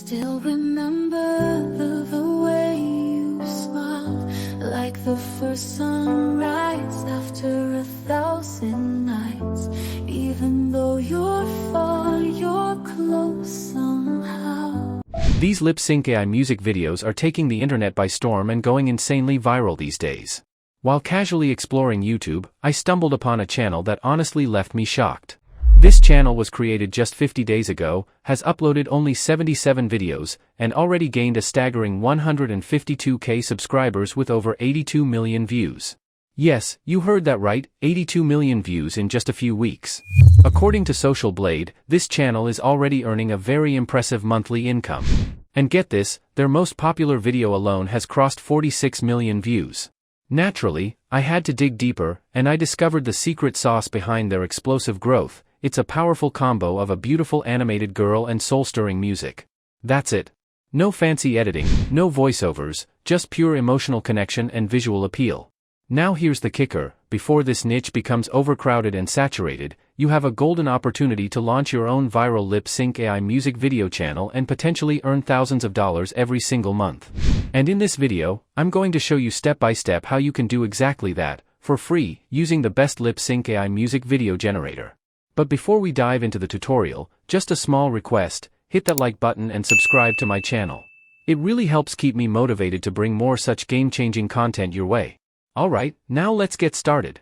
still remember the way you smiled, like the first sunrise after 1,000 nights. Even though you're far, you're close somehow. These lip sync AI music videos are taking the internet by storm and going insanely viral these days. While casually exploring YouTube, I stumbled upon a channel that honestly left me shocked. This channel was created just 50 days ago, has uploaded only 77 videos, and already gained a staggering 152K subscribers with over 82 million views. Yes, you heard that right, 82 million views in just a few weeks. According to Social Blade, this channel is already earning a very impressive monthly income. And get this, their most popular video alone has crossed 46 million views. Naturally, I had to dig deeper, and I discovered the secret sauce behind their explosive growth. It's a powerful combo of a beautiful animated girl and soul-stirring music. That's it. No fancy editing, no voiceovers, just pure emotional connection and visual appeal. Now here's the kicker: before this niche becomes overcrowded and saturated, you have a golden opportunity to launch your own viral lip sync AI music video channel and potentially earn thousands of dollars every single month. And in this video, I'm going to show you step by step how you can do exactly that, for free, using the best lip sync AI music video generator. But before we dive into the tutorial, just a small request: hit that like button and subscribe to my channel. It really helps keep me motivated to bring more such game-changing content your way. Alright, now let's get started.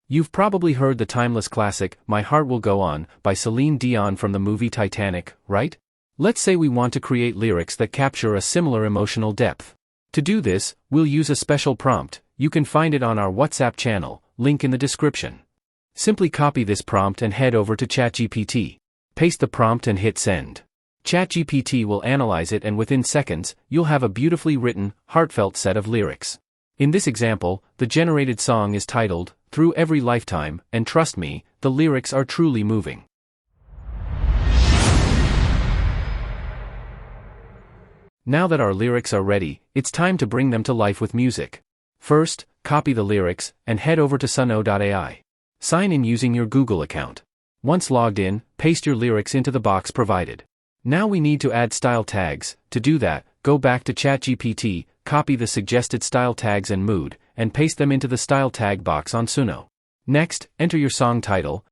You've probably heard the timeless classic, "My Heart Will Go On," by Celine Dion from the movie Titanic, right? Let's say we want to create lyrics that capture a similar emotional depth. To do this, we'll use a special prompt. You can find it on our WhatsApp channel, link in the description. Simply copy this prompt and head over to ChatGPT. Paste the prompt and hit send. ChatGPT will analyze it, and within seconds, you'll have a beautifully written, heartfelt set of lyrics. In this example, the generated song is titled, "Through Every Lifetime," and trust me, the lyrics are truly moving. Now that our lyrics are ready, it's time to bring them to life with music. First, copy the lyrics, and head over to 𝑽𝒊𝒅𝒆𝒐𝒔. Sign in using your Google account. Once logged in, paste your lyrics into the box provided. Now we need to add style tags. To do that, go back to ChatGPT, copy the suggested style tags and mood, and paste them into the style tag box on Suno. Next, enter your song title,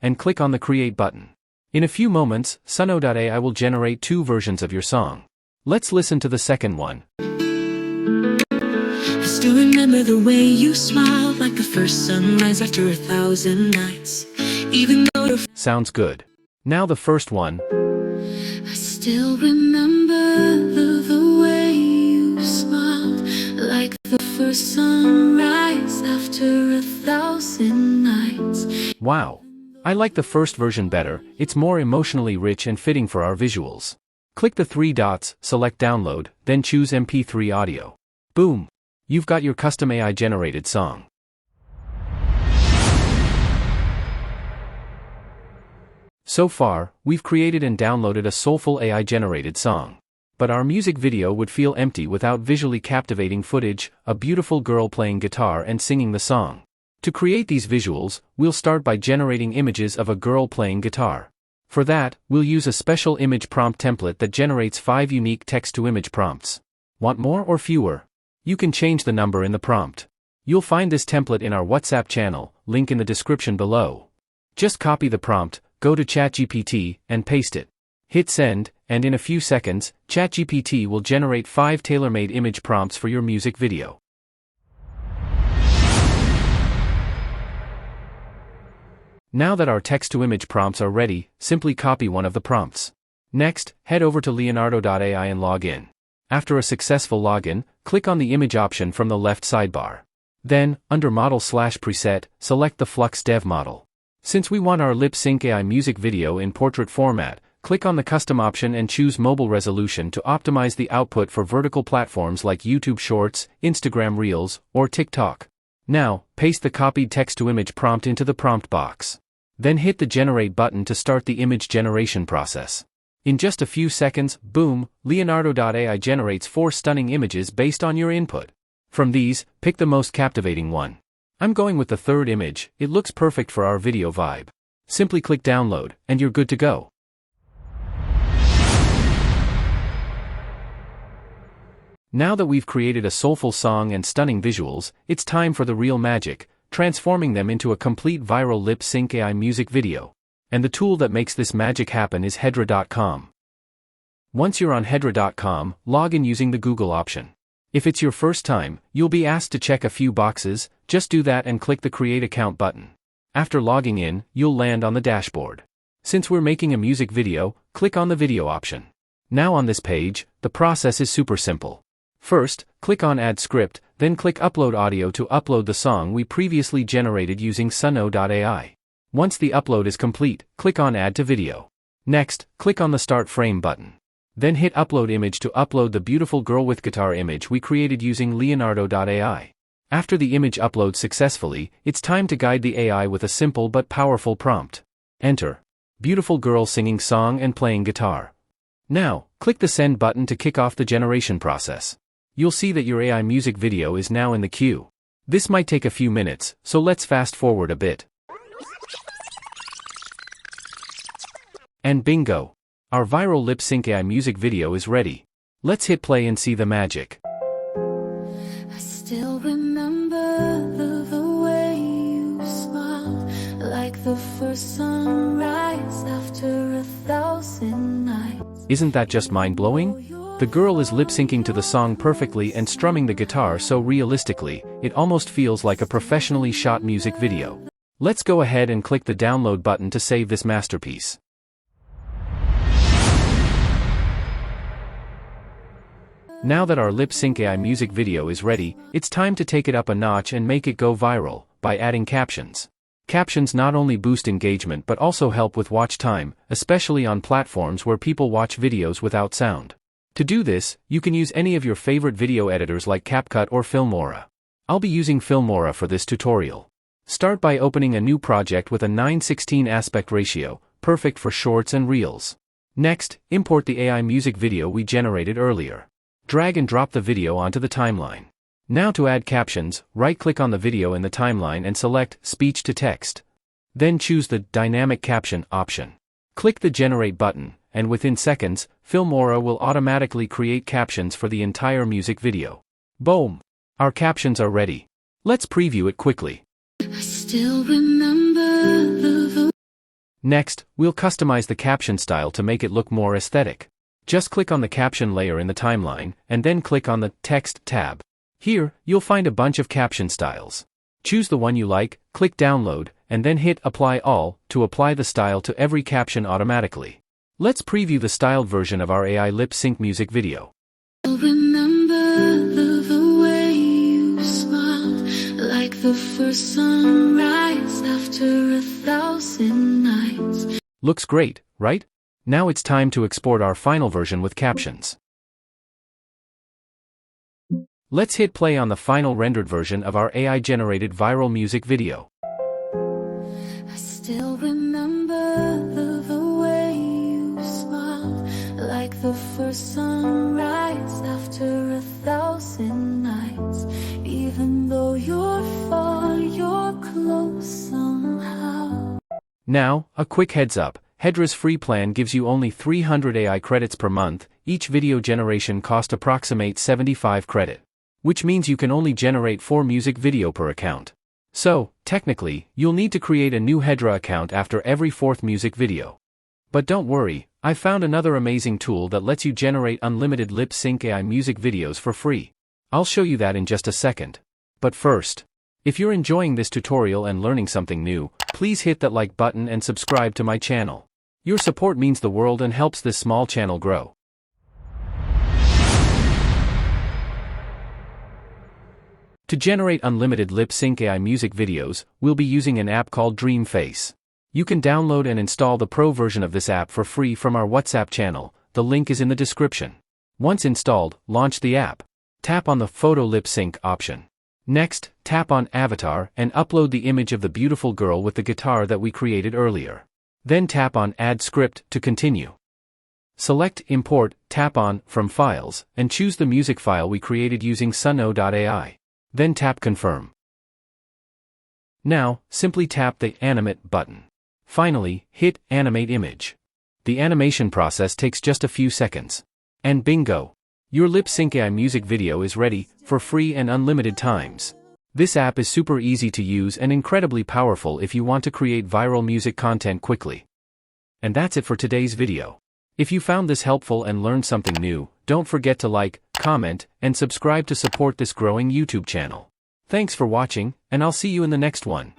and click on the Create button. In a few moments, 𝑽𝒊𝒅𝒆𝒐𝒔 will generate two versions of your song. Let's listen to the second one. I still remember the way you smiled, like the first sunrise after 1,000 nights. Even though you're Sounds good. Now the first one. I still remember the way you smiled, like the first sunrise after 1,000 nights. Wow. I like the first version better. It's more emotionally rich and fitting for our visuals. Click the three dots, select download, then choose MP3 audio. Boom! You've got your custom AI generated song. So far, we've created and downloaded a soulful AI generated song. But our music video would feel empty without visually captivating footage, a beautiful girl playing guitar and singing the song. To create these visuals, we'll start by generating images of a girl playing guitar. For that, we'll use a special image prompt template that generates 5 unique text-to-image prompts. Want more or fewer? You can change the number in the prompt. You'll find this template in our WhatsApp channel, link in the description below. Just copy the prompt, go to ChatGPT, and paste it. Hit send, and in a few seconds, ChatGPT will generate 5 tailor-made image prompts for your music video. Now that our text-to-image prompts are ready, simply copy one of the prompts. Next, head over to 𝑽𝒊𝒅𝒂𝒐𝒔 and log in. After a successful login, click on the image option from the left sidebar. Then, under Model/Preset, select the Flux Dev model. Since we want our lip sync AI music video in portrait format, click on the custom option and choose mobile resolution to optimize the output for vertical platforms like YouTube Shorts, Instagram Reels, or TikTok. Now, paste the copied text-to-image prompt into the prompt box. Then hit the Generate button to start the image generation process. In just a few seconds, boom, 𝑽𝒊𝒅𝒂𝒐𝒔 generates 4 stunning images based on your input. From these, pick the most captivating one. I'm going with the third image, it looks perfect for our video vibe. Simply click download, and you're good to go. Now that we've created a soulful song and stunning visuals, it's time for the real magic, transforming them into a complete viral lip sync AI music video. And the tool that makes this magic happen is 𝑽𝒊𝒅𝒆𝒐𝒔. Once you're on 𝑽𝒊𝒅𝒂𝒕, log in using the Google option. If it's your first time, you'll be asked to check a few boxes, just do that and click the Create Account button. After logging in, you'll land on the dashboard. Since we're making a music video, click on the video option. Now on this page, the process is super simple. First, click on Add Script, then click Upload Audio to upload the song we previously generated using Suno.ai. Once the upload is complete, click on Add to Video. Next, click on the Start Frame button. Then hit Upload Image to upload the beautiful girl with guitar image we created using Leonardo.ai. After the image uploads successfully, it's time to guide the AI with a simple but powerful prompt. Enter. Beautiful girl singing song and playing guitar. Now, click the Send button to kick off the generation process. You'll see that your AI music video is now in the queue. This might take a few minutes, so let's fast forward a bit. And bingo! Our viral lip sync AI music video is ready. Let's hit play and see the magic. I still remember the way you smiled, like the first sunrise after 1,000 nights. Isn't that just mind-blowing? The girl is lip-syncing to the song perfectly and strumming the guitar so realistically, it almost feels like a professionally shot music video. Let's go ahead and click the download button to save this masterpiece. Now that our lip sync AI music video is ready, it's time to take it up a notch and make it go viral, by adding captions. Captions not only boost engagement but also help with watch time, especially on platforms where people watch videos without sound. To do this, you can use any of your favorite video editors like CapCut or Filmora. I'll be using Filmora for this tutorial. Start by opening a new project with a 9:16 aspect ratio, perfect for shorts and reels. Next, import the AI music video we generated earlier. Drag and drop the video onto the timeline. Now to add captions, right-click on the video in the timeline and select Speech to Text. Then choose the Dynamic Caption option. Click the Generate button, and within seconds, Filmora will automatically create captions for the entire music video. Boom! Our captions are ready. Let's preview it quickly. I still remember the Next, we'll customize the caption style to make it look more aesthetic. Just click on the caption layer in the timeline, and then click on the Text tab. Here, you'll find a bunch of caption styles. Choose the one you like, click Download, and then hit Apply All to apply the style to every caption automatically. Let's preview the styled version of our AI lip sync music video. remember the way you smiled, like the first sunrise after 1,000 nights. Looks great, right? Now it's time to export our final version with captions. Let's hit play on the final rendered version of our AI-generated viral music video. I still remember the way you smiled, like the first sunrise after 1,000 nights. Even though you're far, you're close somehow. Now, a quick heads up. 𝒂𝒊𝒅𝒐𝒔's free plan gives you only 300 AI credits per month. Each video generation cost approximates 75 credit. Which means you can only generate 4 music video per account. So, technically, you'll need to create a new 𝒂𝒊𝒅𝒐𝒔 account after every 4th music video. But don't worry, I found another amazing tool that lets you generate unlimited lip sync AI music videos for free. I'll show you that in just a second. But first, if you're enjoying this tutorial and learning something new, please hit that like button and subscribe to my channel. Your support means the world and helps this small channel grow. To generate unlimited lip sync AI music videos, we'll be using an app called Dreamface. You can download and install the pro version of this app for free from our WhatsApp channel. The link is in the description. Once installed, launch the app. Tap on the Photo Lip Sync option. Next, tap on Avatar and upload the image of the beautiful girl with the guitar that we created earlier. Then tap on Add Script to continue. Select Import, tap on From Files, and choose the music file we created using Suno.ai. Then tap Confirm. Now, simply tap the Animate button. Finally, hit Animate Image. The animation process takes just a few seconds. And bingo! Your 𝒖𝒔𝒕 music video is ready, for free and unlimited times. This app is super easy to use and incredibly powerful if you want to create viral music content quickly. And that's it for today's video. If you found this helpful and learned something new, don't forget to like, comment, and subscribe to support this growing YouTube channel. Thanks for watching, and I'll see you in the next one.